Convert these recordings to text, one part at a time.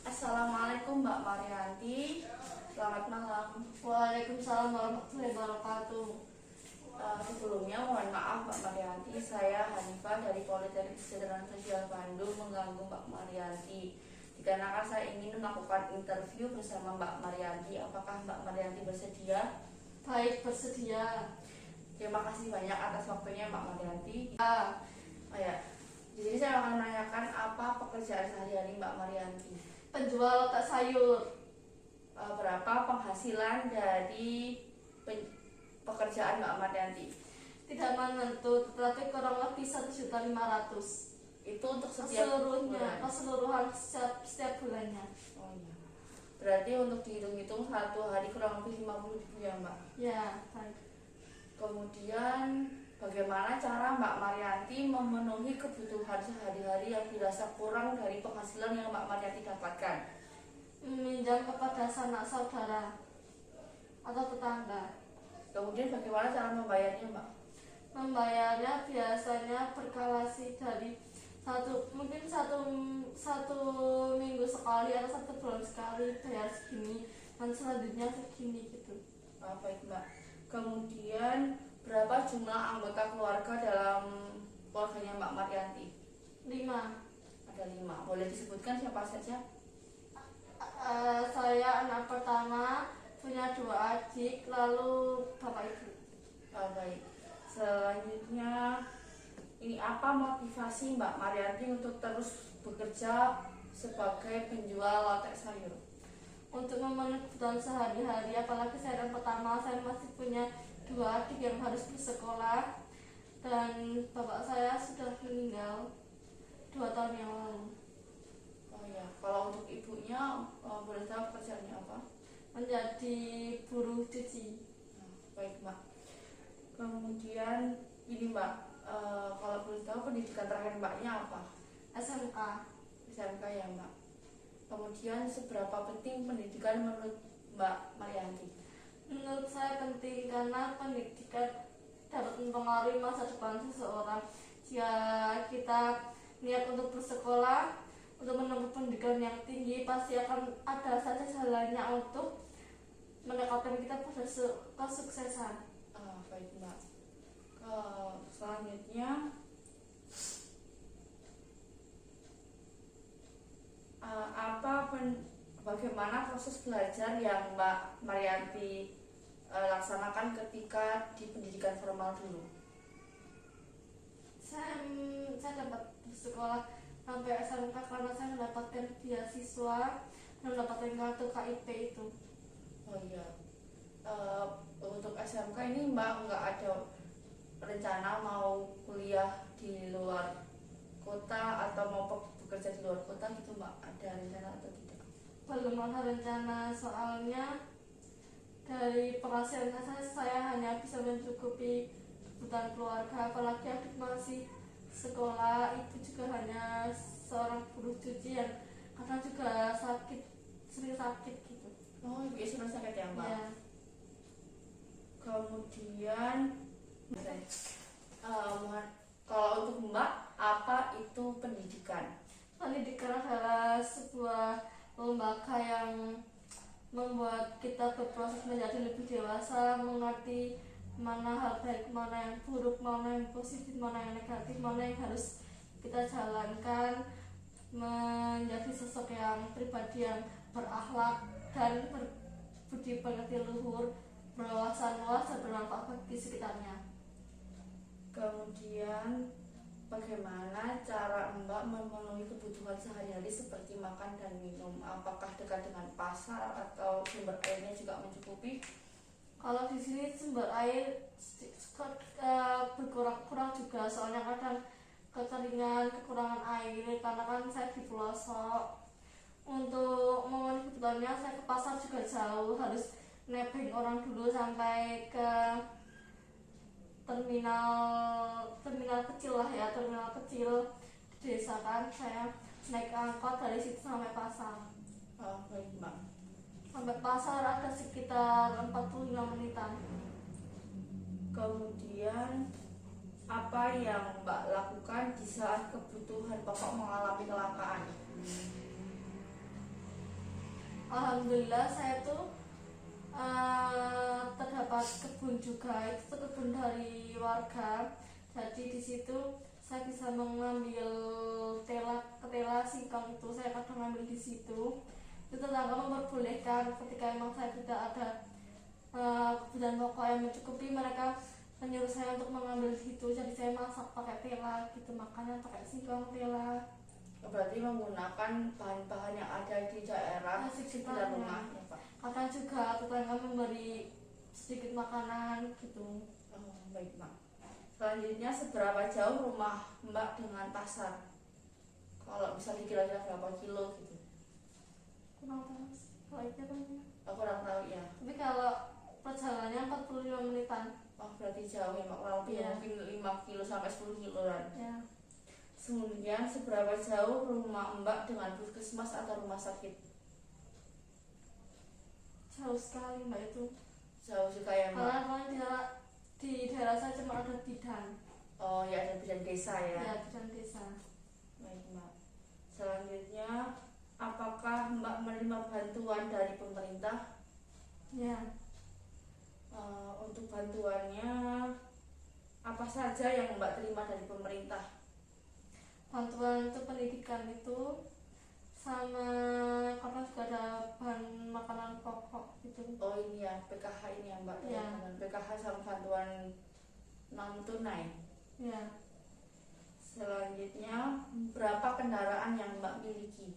Assalamualaikum Mbak Marianti. Selamat malam. Waalaikumsalam warahmatullahi wabarakatuh. Sebelumnya mohon maaf Mbak Marianti, saya Hanifah dari Politeknik Kesejahteraan Sosial Bandung mengganggu Mbak Marianti. Dikarenakan saya ingin melakukan interview bersama Mbak Marianti, apakah Mbak Marianti bersedia? Baik, bersedia. Terima kasih banyak atas waktunya Mbak Marianti. Ya, Di sini saya akan menanyakan apa pekerjaan sehari-hari Mbak Marianti. penjual otak sayur. Berapa penghasilan dari pekerjaan Mbak Marianti? Tidak menentu, tetapi kurang lebih 1.500.000. Itu untuk setiap Seluruhnya, bulan. keseluruhan setiap bulannya. Oh iya. Berarti untuk dihitung-hitung satu hari kurang lebih 50.000 ya Mbak. Ya, baik. Kemudian bagaimana cara Mbak Marianti memenuhi kebutuhan sehari-hari yang dirasa kurang dari penghasilan yang Mbak Marianti dapatkan? Meminjam kepada sanak saudara atau tetangga. Kemudian bagaimana cara membayarnya Mbak? Membayarnya biasanya berkalasi dari mungkin satu minggu sekali atau 1 bulan sekali bayar segini dan selanjutnya segini gitu. Baik Mbak. Kemudian berapa jumlah anggota keluarga dalam keluarganya Mbak Marianti? 5. Ada 5. Boleh disebutkan siapa saja? Saya anak pertama, punya 2 adik, lalu bapak ibu. Baik. Selanjutnya, ini apa motivasi Mbak Marianti untuk terus bekerja sebagai penjual lotek sayur? Untuk memenuhi kebutuhan sehari-hari, apalagi saya anak pertama, saya masih punya 2 adik yang harus bersekolah, dan bapak saya sudah meninggal 2 tahun yang lalu. Oh ya, kalau untuk ibunya boleh tahu pekerjaannya apa? Menjadi buruh cuci. Baik Mbak. Kemudian ini Mbak, kalau boleh tahu pendidikan terakhir Mbaknya apa? SMK. SMK ya Mbak. Kemudian seberapa penting pendidikan menurut Mbak Marianti? Menurut saya penting karena pendidikan dapat mempengaruhi masa depan seseorang. Jika kita niat untuk bersekolah, untuk menempuh pendidikan yang tinggi, pasti akan ada saja jalannya untuk mendekatkan kita pada kesuksesan. Baik Mbak. Selanjutnya, bagaimana proses belajar yang Mbak Marianti laksanakan ketika di pendidikan formal dulu? Saya dapat bersekolah sampai SMK karena saya mendapatkan beasiswa dan mendapatkan kartu KIP itu. Oh iya. Untuk SMK ini Mbak nggak ada rencana mau kuliah di luar kota atau mau bekerja di luar kota gitu Mbak? Ada rencana atau tidak? Belum ada rencana, soalnya dari penghasilan saya hanya bisa mencukupi kebutuhan keluarga, apalagi adik masih sekolah, ibu juga hanya seorang buruh cuci yang kadang juga sering sakit gitu. Oh, ibu sudah sakit ya Mbak? Ya. Kemudian, kalau untuk Mbak, apa itu pendidikan? Pendidikan adalah sebuah lembaga yang membuat kita berproses menjadi lebih dewasa, mengerti mana hal baik, mana yang buruk, mana yang positif, mana yang negatif, mana yang harus kita jalankan, menjadi sosok yang pribadi yang berakhlak dan berbudi pekerti luhur, berwawasan luas dan bermanfaat bagi sekitarnya. Kemudian, bagaimana cara Mbak memenuhi kebutuhan sehari-hari seperti makan dan minum? Apakah dekat dengan pasar atau sumber airnya juga mencukupi? Kalau di sini sumber air berkurang juga, soalnya kadang kekeringan, kekurangan air karena kan saya di pelosok. Untuk memenuhi kebutuhannya saya ke pasar juga jauh, harus nebeng orang dulu sampai ke terminal kecil lah ya, terminal kecil di desa kan, saya naik angkot dari situ sampai pasar. Baik Mbak. Sampai pasar ada sekitar 45 menitan. Kemudian, apa yang Mbak lakukan di saat kebutuhan pokok mengalami kelangkaan? Alhamdulillah saya tuh terdapat kebun juga, itu tuh kebun dari warga. Jadi di situ saya bisa mengambil ketela singkong, itu saya kadang ngambil di situ. Itu tetangga memperbolehkan ketika emang saya tidak ada kebutuhan pokok yang mencukupi, mereka menyuruh saya untuk mengambil di situ. Jadi saya masak pakai tela gitu, makannya pakai singkong tela. Berarti menggunakan bahan-bahan yang ada di daerah sekitar rumah ya Pak. Kadang juga tetangga memberi sedikit makanan gitu. Oh, baik Mbak. Selanjutnya, seberapa jauh rumah Mbak dengan pasar? Kalau bisa dikira-kira berapa kilo gitu? Kurang tahu sih kalau itu namanya. Aku kurang tahu ya. Tapi kalau perjalanannya 45 menitan. Oh, berarti jauh ya Mbak, kurang lebih Iya. mungkin 5 kilo sampai 10 kiloan. Ya, Kemudian, seberapa jauh rumah Mbak dengan puskesmas atau rumah sakit? jauh sekali mbak itu. Jauh juga ya Mbak. Karena di daerah saya cuma ada bidan. Oh ya, ada bidan desa ya. Ya, bidan desa. Baik Mbak. Selanjutnya, apakah Mbak menerima bantuan dari pemerintah? Ya, Untuk bantuannya apa saja yang Mbak terima dari pemerintah? bantuan untuk pendidikan itu, sama kadang juga ada bahan makanan pokok gitu. Oh ini ya, PKH ini ya Mbak, Iya. teman-teman. PKH sama bantuan non tunai. Ya, Selanjutnya, berapa kendaraan yang Mbak miliki?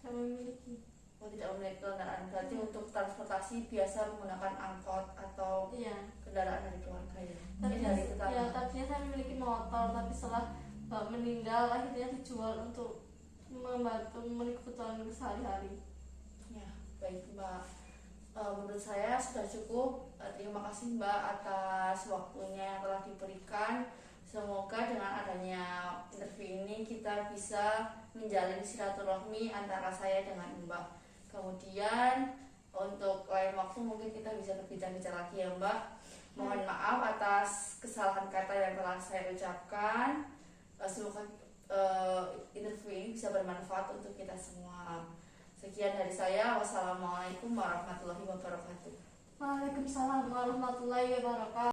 tidak memiliki. Oh, tidak memiliki kendaraan, berarti untuk transportasi biasa menggunakan angkot atau Iya. kendaraan dari keluarga ya? Ini Tadinya, dari tetangga. ya, tadinya saya memiliki motor, tapi setelah meninggal akhirnya dijual untuk membantu memenuhi kebutuhan sehari-hari. Ya, baik Mbak. Menurut saya sudah cukup. Terima kasih Mbak atas waktunya yang telah diberikan. Semoga dengan adanya interview ini kita bisa menjalin silaturahmi antara saya dengan Mbak. Kemudian untuk lain waktu mungkin kita bisa berbincang-bincang lagi ya Mbak. Mohon maaf atas kesalahan kata yang telah saya ucapkan. Semoga interview ini bisa bermanfaat untuk kita semua. Sekian dari saya. Wassalamualaikum warahmatullahi wabarakatuh. Waalaikumsalam warahmatullahi wabarakatuh.